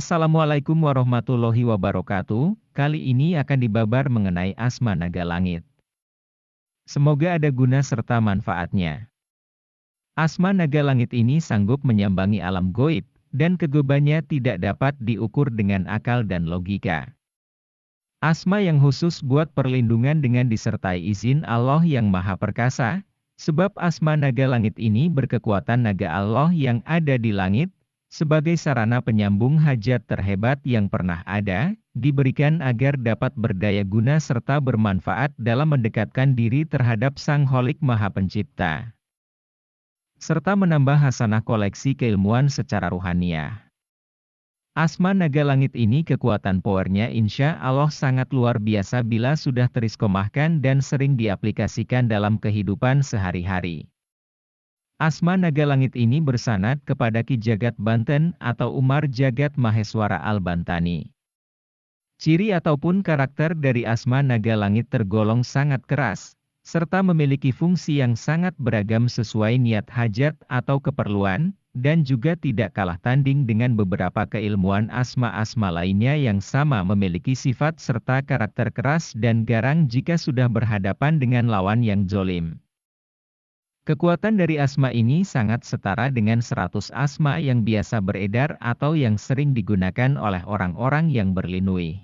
Assalamualaikum warahmatullahi wabarakatuh. Kali ini akan dibabar mengenai asma naga langit. Semoga ada guna serta manfaatnya. Asma naga langit ini sanggup menyambangi alam goib, dan kegoibannya tidak dapat diukur dengan akal dan logika. Asma yang khusus buat perlindungan dengan disertai izin Allah yang Maha Perkasa, sebab asma naga langit ini berkekuatan naga Allah yang ada di langit, sebagai sarana penyambung hajat terhebat yang pernah ada, diberikan agar dapat berdaya guna serta bermanfaat dalam mendekatkan diri terhadap Sang Kholik Maha Pencipta. Serta menambah hasanah koleksi keilmuan secara ruhaniah. Asma naga langit ini kekuatan powernya insya Allah sangat luar biasa bila sudah teristiqomahkan dan sering diaplikasikan dalam kehidupan sehari-hari. Asma naga langit ini bersanad kepada Ki Jagat Banten atau Umar Jagat Maheswara Al-Bantani. Ciri ataupun karakter dari asma naga langit tergolong sangat keras, serta memiliki fungsi yang sangat beragam sesuai niat hajat atau keperluan, dan juga tidak kalah tanding dengan beberapa keilmuan asma-asma lainnya yang sama memiliki sifat serta karakter keras dan garang jika sudah berhadapan dengan lawan yang zolim. Kekuatan dari asma ini sangat setara dengan 100 asma yang biasa beredar atau yang sering digunakan oleh orang-orang yang berlinui.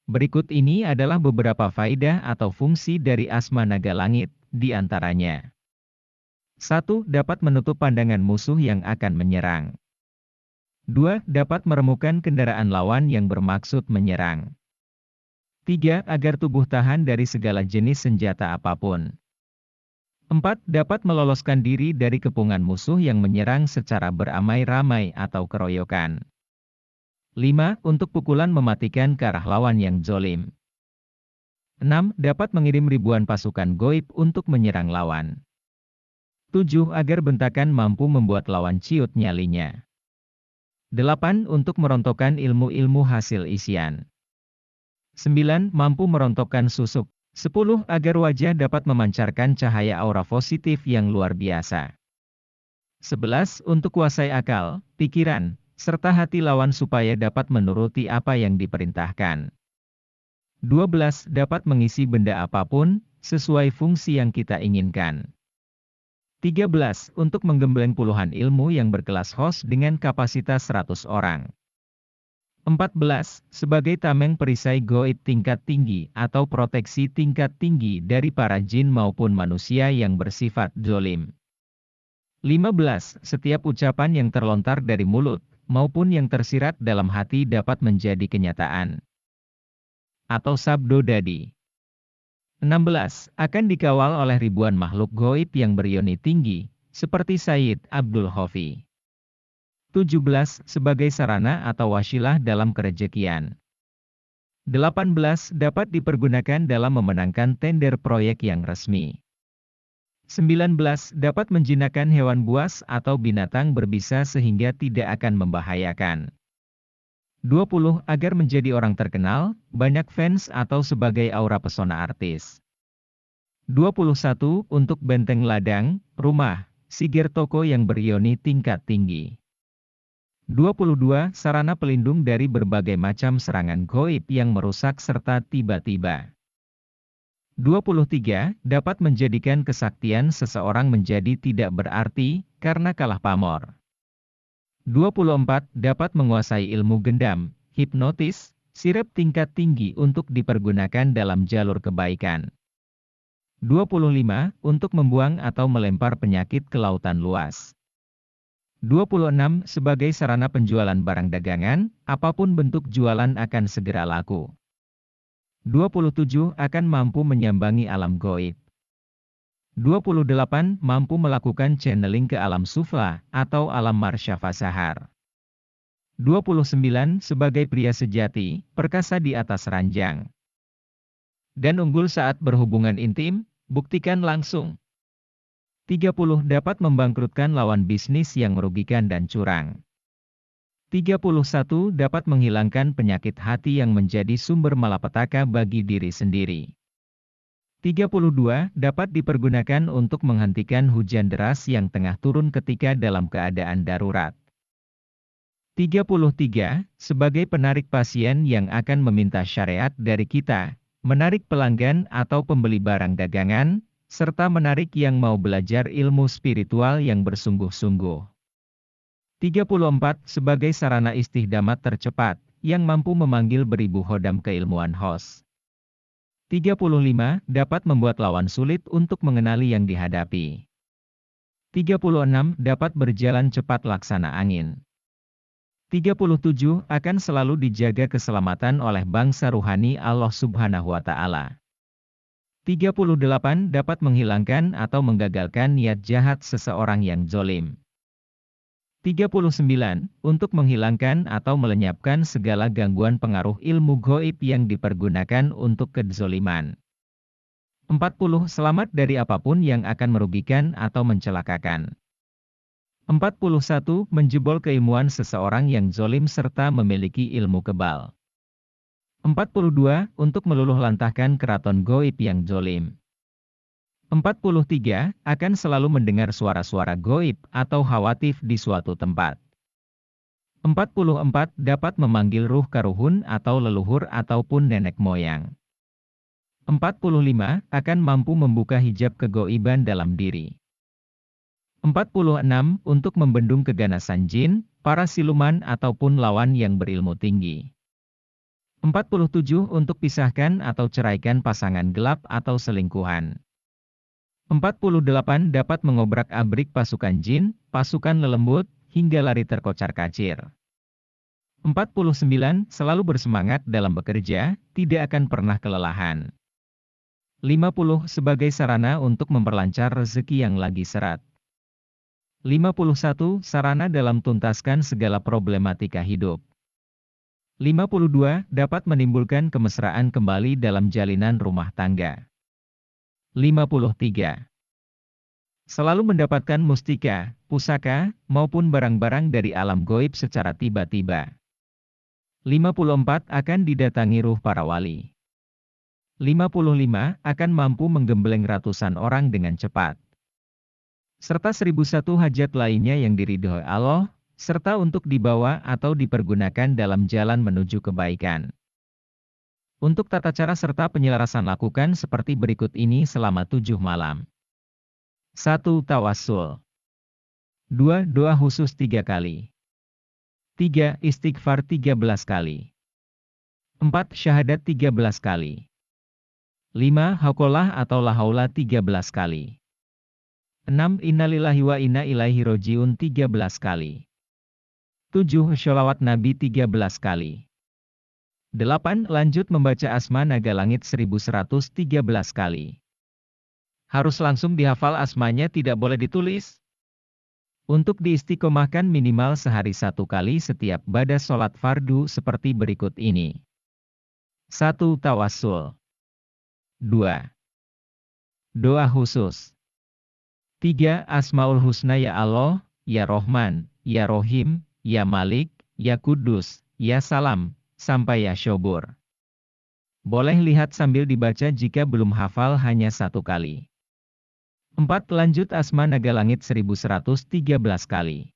Berikut ini adalah beberapa faedah atau fungsi dari asma naga langit, di antaranya. 1. Dapat menutup pandangan musuh yang akan menyerang. 2. Dapat meremukan kendaraan lawan yang bermaksud menyerang. 3. Agar tubuh tahan dari segala jenis senjata apapun. 4. Dapat meloloskan diri dari kepungan musuh yang menyerang secara beramai-ramai atau keroyokan. 5. Untuk pukulan mematikan ke arah lawan yang zolim. 6. Dapat mengirim ribuan pasukan goib untuk menyerang lawan. 7. Agar bentakan mampu membuat lawan ciut nyalinya. 8. Untuk merontokkan ilmu-ilmu hasil isian. 9. Mampu merontokkan susuk. 10. Agar wajah dapat memancarkan cahaya aura positif yang luar biasa. 11. Untuk kuasai akal, pikiran, serta hati lawan supaya dapat menuruti apa yang diperintahkan. 12. Dapat mengisi benda apapun, sesuai fungsi yang kita inginkan. 13. Untuk menggembleng puluhan ilmu yang berkelas host dengan kapasitas 100 orang. 14. Sebagai tameng perisai goib tingkat tinggi atau proteksi tingkat tinggi dari para jin maupun manusia yang bersifat zolim. 15. Setiap ucapan yang terlontar dari mulut, maupun yang tersirat dalam hati dapat menjadi kenyataan. Atau sabdo dadi. 16. Akan dikawal oleh ribuan makhluk goib yang beryoni tinggi, seperti Sayyid Abdul Khofi. 17. Sebagai sarana atau wasilah dalam kerejekian. 18. Dapat dipergunakan dalam memenangkan tender proyek yang resmi. 19. Dapat menjinakkan hewan buas atau binatang berbisa sehingga tidak akan membahayakan. 20. Agar menjadi orang terkenal, banyak fans atau sebagai aura pesona artis. 21. Untuk benteng ladang, rumah, siger toko yang beryoni tingkat tinggi. 22. Sarana pelindung dari berbagai macam serangan goib yang merusak serta tiba-tiba. 23. Dapat menjadikan kesaktian seseorang menjadi tidak berarti, karena kalah pamor. 24. Dapat menguasai ilmu gendam, hipnotis, sirep tingkat tinggi untuk dipergunakan dalam jalur kebaikan. 25. Untuk membuang atau melempar penyakit ke lautan luas. 26. Sebagai sarana penjualan barang dagangan, apapun bentuk jualan akan segera laku. 27. Akan mampu menyambangi alam goib. 28. Mampu melakukan channeling ke alam sufla, atau alam marsyafa sahar. 29. Sebagai pria sejati, perkasa di atas ranjang. Dan unggul saat berhubungan intim, buktikan langsung. 30. Dapat membangkrutkan lawan bisnis yang merugikan dan curang. 31. Dapat menghilangkan penyakit hati yang menjadi sumber malapetaka bagi diri sendiri. 32. Dapat dipergunakan untuk menghentikan hujan deras yang tengah turun ketika dalam keadaan darurat. 33. Sebagai penarik pasien yang akan meminta syariat dari kita, menarik pelanggan atau pembeli barang dagangan, serta menarik yang mau belajar ilmu spiritual yang bersungguh-sungguh. 34. Sebagai sarana istihdamat tercepat, yang mampu memanggil beribu hodam keilmuan host. 35. Dapat membuat lawan sulit untuk mengenali yang dihadapi. 36. Dapat berjalan cepat laksana angin. 37. Akan selalu dijaga keselamatan oleh bangsa ruhani Allah Subhanahu wa Ta'ala. 38. Dapat menghilangkan atau menggagalkan niat jahat seseorang yang zolim. 39. Untuk menghilangkan atau melenyapkan segala gangguan pengaruh ilmu gaib yang dipergunakan untuk kezoliman. 40. Selamat dari apapun yang akan merugikan atau mencelakakan. 41. Menjebol keilmuan seseorang yang zolim serta memiliki ilmu kebal. 42. Untuk meluluh lantahkan keraton gaib yang zolim. 43. Akan selalu mendengar suara-suara gaib atau hawatif di suatu tempat. 44. Dapat memanggil ruh karuhun atau leluhur ataupun nenek moyang. 45. Akan mampu membuka hijab kegaiban dalam diri. 46. Untuk membendung keganasan jin, para siluman ataupun lawan yang berilmu tinggi. 47. Untuk pisahkan atau ceraikan pasangan gelap atau selingkuhan. 48. Dapat mengobrak-abrik pasukan jin, pasukan lelembut, hingga lari terkocar-kacir. 49. Selalu bersemangat dalam bekerja, tidak akan pernah kelelahan. 50. Sebagai sarana untuk memperlancar rezeki yang lagi seret. 51. Sarana dalam tuntaskan segala problematika hidup. 52. Dapat menimbulkan kemesraan kembali dalam jalinan rumah tangga. 53. Selalu mendapatkan mustika, pusaka, maupun barang-barang dari alam gaib secara tiba-tiba. 54. Akan didatangi ruh para wali. 55. Akan mampu menggembleng ratusan orang dengan cepat. Serta 1001 hajat lainnya yang diridhoi Allah, serta untuk dibawa atau dipergunakan dalam jalan menuju kebaikan. Untuk tata cara serta penyelarasan lakukan seperti berikut ini selama 7 malam. 1. Tawassul. 2. Doa khusus 3 kali. 3. Istighfar 13 kali. 4. Syahadat 13 kali. 5. Hauqalah atau la haula 13 kali. 6. Innalillahi wa inna ilaihi rojiun 13 kali. 7. Sholawat Nabi 13 kali. 8. Lanjut membaca Asma Naga Langit 1113 kali. Harus langsung dihafal asmanya, tidak boleh ditulis. Untuk diistiqomahkan minimal sehari 1 kali setiap ba'da sholat fardu seperti berikut ini. 1. Tawassul. 2. Doa khusus. 3. Asmaul Husna ya Allah, ya Rohman, ya Rohim, ya Malik, ya Kudus, ya Salam, sampai ya Syobur. Boleh lihat sambil dibaca jika belum hafal hanya 1 kali. 4. Lanjut Asma Naga Langit 1113 kali.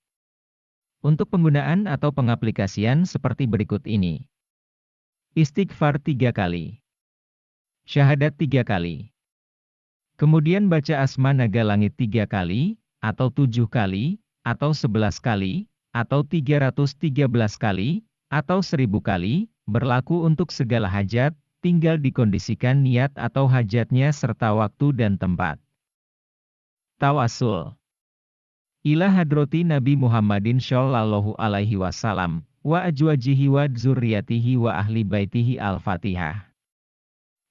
Untuk penggunaan atau pengaplikasian seperti berikut ini. Istighfar 3 kali. Syahadat 3 kali. Kemudian baca Asma Naga Langit 3 kali, atau 7 kali, atau 11 kali, atau 313 kali, atau 1000 kali, berlaku untuk segala hajat, tinggal dikondisikan niat atau hajatnya serta waktu dan tempat. Tawassul. Ila hadrati Nabi Muhammadin Shallallahu Alaihi Wasallam, wa ajwajihi wa dzurriyyatihi wa ahli baitihi al-Fatihah.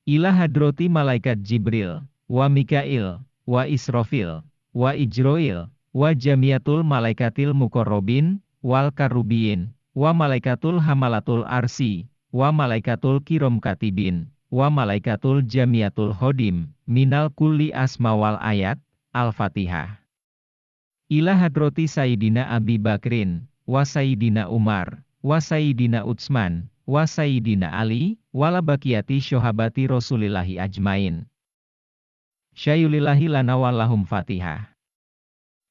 Ila hadrati Malaikat Jibril, wa Mikail, wa Israfil, wa Ijroil, wa jamiatul malaikatil muqarrabin, wal karubiin, wa malaikatul hamalatul arsi, wa malaikatul kiram katibin, wa malaikatul jamiatul khodim, minal kulli asma wal ayat, Al-Fatihah. Ila hadrati Sayyidina Abi Bakrin, wa Sayyidina Umar, wa Sayyidina Utsman, wa Sayyidina Ali, wala bakiyati syohabati Rasulillahi ajmain. Syayulillahi lana walahum Fatihah.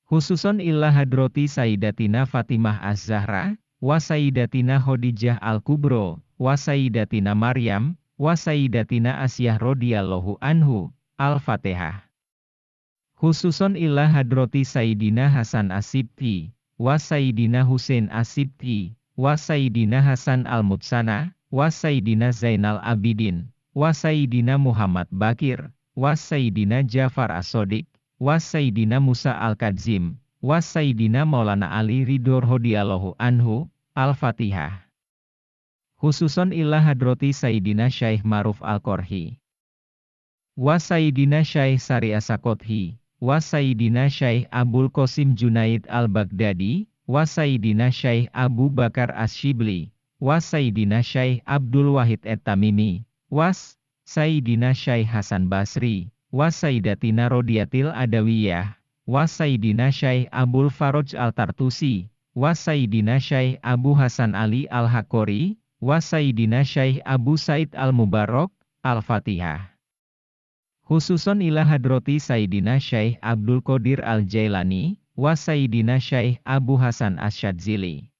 Khususon illa hadrati Sayyidatina Fatimah Az-Zahra, wa sayyidatina Khadijah al-Kubro, wa sayyidatina Maryam, wa sayyidatina Asyah radhiyallahu anhu. Al-Fatihah. Khususon ila hadrati Sayyidina Hasan As-Sibti, wa Sayyidina Husain As-Sibti, wa Sayyidina Hasan Al-Mutsana, wa Sayyidina Zainal Abidin, wa Sayyidina Muhammad Bakir, wa Sayyidina Jafar As-Sodiq, wa Sayyidina Musa Al-Kadzim, wa Sayyidina Maulana Ali Ridho radhiyallahu anhu. Al-Fatihah. Khususon ila hadrati Sayyidina Syekh Ma'ruf Al-Qorhi, wa Sayyidina Syekh Sari As-Sakothi, wa Sayyidina Syekh Abul Qasim Junaid Al-Baghdadi, wa Sayyidina Syekh Abu Bakar As-Shibli, wa Sayyidina Syekh Abdul Wahid At-Tamimi, wa Sayyidina Syekh Hasan Basri, wa Sayyidatina Rodiyatil Adawiyah, wa Sayyidina Syekh Abul Faraj Al-Tartusi, wa Sayyidina Syekh Abu Hasan Ali Al-Hakori, wa Sayyidina Syekh Abu Said Al-Mubarak. Al-Fatihah. Khususon ila hadrati Sayyidina Syekh Abdul Qadir Al-Jailani, wa Sayyidina Syekh Abu Hasan Asyadzili,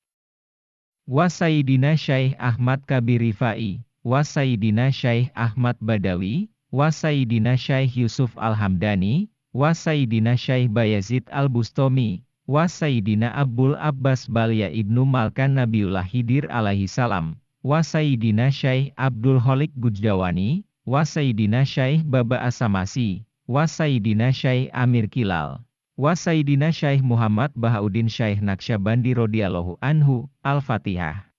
wa Sayyidina Syekh Ahmad Kabir Rifai, wa Sayyidina Syekh Ahmad Badawi, wa Sayyidina Syekh Yusuf Al-Hamdani, wa Sayyidina Syekh Bayazid Al-Bustami, wa Sayyidina Abul Abbas Balya Ibnu Malkan Nabiullah Khidir alaihi salam, wa Sayyidina Syekh Abdul Khaliq Gujdawani, wa Sayyidina Syekh Baba As-Samasi, wa Sayyidina Syekh Amir Kilal, wa Sayyidina Syekh Muhammad Bahauddin Syekh Naqsyabandi radhiyallahu anhu. Al-Fatihah.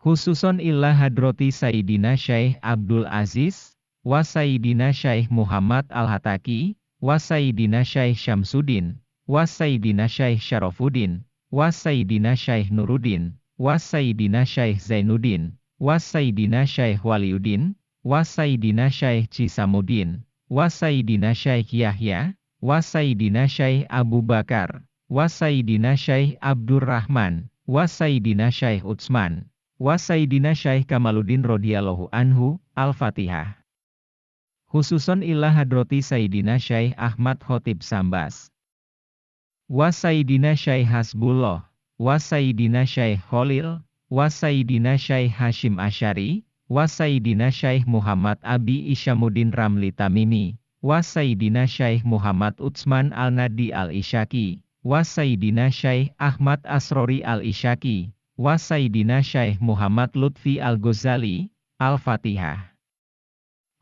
Khususon illa hadrati Sayyidina Syekh Abdul Aziz, wa Sayyidina Syekh Muhammad Al-Hataki, wa Sayyidina Syekh Syamsuddin, wa Sayyidina Syekh Syarafuddin, wa Sayyidina Syekh Nuruddin, wa Sayyidina Syekh Zainuddin, wa Sayyidina Syekh Waliuddin, wa Sayyidina Syekh Cisamuddin, wa Sayyidina Syekh Yahya, wa Sayyidina Syekh Abu Bakar, wa Sayyidina Syekh Abdurrahman, wa Sayyidina Syekh Utsman, wa Sayyidina Syekh Kamaluddin radhiyallahu anhu. Al-Fatihah. Khususon ila hadrati Sayyidina Syekh Ahmad Khotib Sambas, wa Sayyidina Syekh Hasbullah, wa Sayyidina Syekh Khalil, wa Sayyidina Syekh Hashim Asy'ari, wa Sayyidina Syekh Muhammad Abi Isyamuddin Ramli Tamimi, wa Sayyidina Syekh Muhammad Utsman Al-Nadi Al-Isyaki, wa Sayyidina Syekh Ahmad Asrori Al-Isyaki, wa Sayyidina Syekh Muhammad Lutfi Al-Ghazali. Al-Fatihah.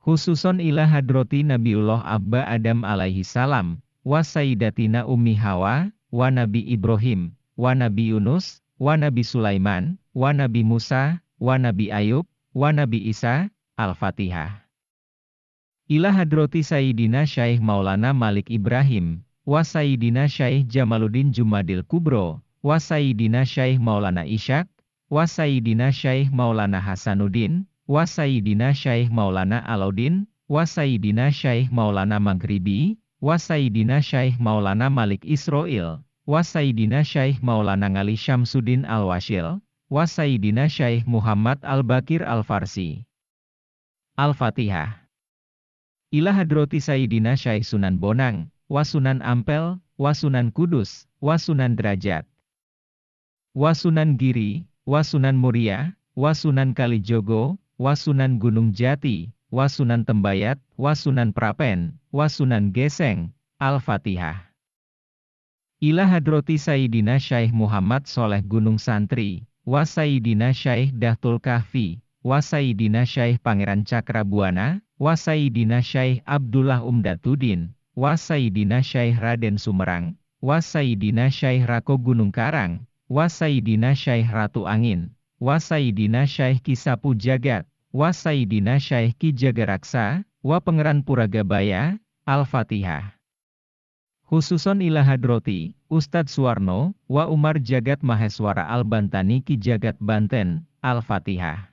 Khususon ila hadrati Nabiullah Abba Adam alaihi salam, wa Sayyidatina Ummi Hawa, wa Nabi Ibrahim, wa Nabi Yunus, wa Nabi Sulaiman, wa Nabi Musa, wa Nabi Ayub, wa Nabi Isa. Al-Fatihah. Ila hadrati Sayyidina Syekh Maulana Malik Ibrahim, wa Sayyidina Syekh Jamaluddin Jumadil Kubro, wa Sayyidina Syekh Maulana Ishaq, wa Sayyidina Syekh Maulana Hasanuddin, wa Sayyidina Syekh Maulana Alauddin, wa Sayyidina Syekh Maulana Maghribi, wa Sayyidina Syekh Maulana Malik Israil, wa Sayyidina Syekh Maulana Ngali Syamsuddin Al-Wasyil, wa Sayyidina Syekh Muhammad Al-Bakir Al-Farsi. Al-Fatihah. Ila hadrati Sayyidina Syekh Sunan Bonang, wa Sunan Ampel, wa Sunan Kudus, wa Sunan Derajat, wa Sunan Giri, wa Sunan Muria, wa Sunan Kalijogo, wa Sunan Gunung Jati, wa Sunan Tembayat, wa Sunan Prapen, wa Sunan Geseng. Al-Fatihah. Ila hadrati Sayyidina Syekh Muhammad Soleh Gunung Santri, wa Sayyidina Syekh Dahtul Kahfi, wa Sayyidina Syekh Pangeran Cakrabuana, wa Sayyidina Syekh Abdullah Umdatuddin, wa Sayyidina Syekh Raden Sumerang, wa Sayyidina Syekh Rako Gunung Karang, wa Sayyidina Syekh Ratu Angin, wa Sayyidina Syekh Kisapu Jagat, wa Sayyidina Syekh Ki Jagaraksa, wa Pangeran Puragabaya. Al-Fatihah. Khususon ila hadrati Ustadz Suwarno, wa Umar Jagat Maheswara Al-Bantani Ki Jagat Banten. Al-Fatihah.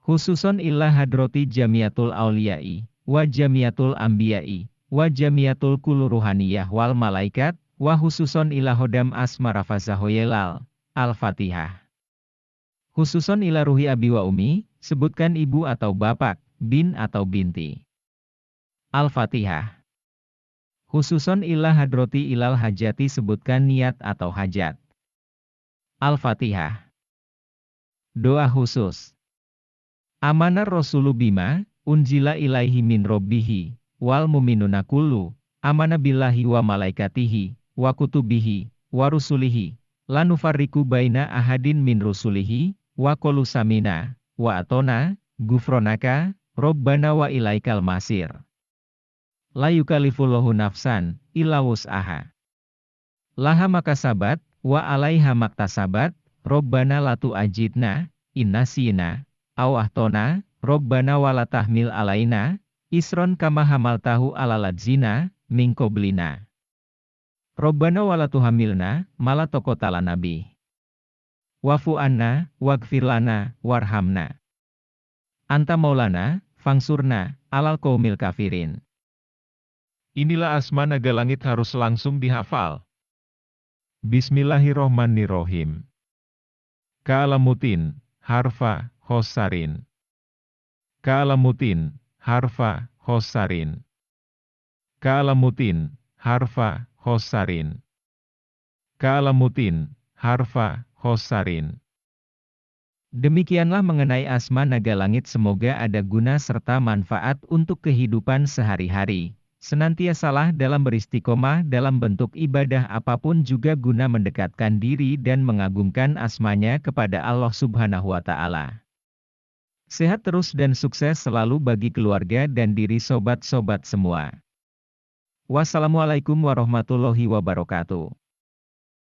Khususon ila hadrati Jamiatul Auliyai, wa Jamiatul Ambiyai, wa Jamiatul Kuluruhaniyah wal Malaikat, wa khususon ila Hodam Asmara Fazahoyelal. Al-Fatihah. Khususon ila ruhi abi wa umi, sebutkan ibu atau bapak, bin atau binti. Al-Fatihah. Khususon ila hadrati ilal hajati, sebutkan niat atau hajat. Al-Fatihah. Doa khusus. Amana Rasulu bima, unjila ilaihi min robbihi, wal mu'minuna kullu, amana billahi wa malaikatihi, wa kutubihi, wa rusulihi, lanufarriku baina ahadin min rusulihi, wa qalu samina, wa atona, gufronaka, robbana wa ilaikal masir. La yukallifullahu nafsan, illa wus'aha. Laha makasabat, wa alaiha maktasabat, robbana la tu'ajidna, innasina, aw ahtona, robbana wala tahmil alaina, isron kama hamaltahu ala ladzina, min qablina. Robbana wala tuhamilna, mala tokotala nabi. Wafu anna, waghfir lana, warhamna. Anta maulana, fangsurna, alal qaumil kafirin. Inilah Asma Naga Langit harus langsung dihafal. Bismillahirrohmanirrohim. Ka'alamutin, harfa, khosarin. Ka'alamutin, harfa, khosarin. Ka'alamutin, harfa, khosarin. Ka'alamutin, harfa, khosarin. Demikianlah mengenai Asma Naga Langit, semoga ada guna serta manfaat untuk kehidupan sehari-hari. Senantiasalah dalam beristiqomah dalam bentuk ibadah apapun juga guna mendekatkan diri dan mengagungkan asmanya kepada Allah Subhanahu wa Ta'ala. Sehat terus dan sukses selalu bagi keluarga dan diri sobat-sobat semua. Wassalamualaikum warahmatullahi wabarakatuh.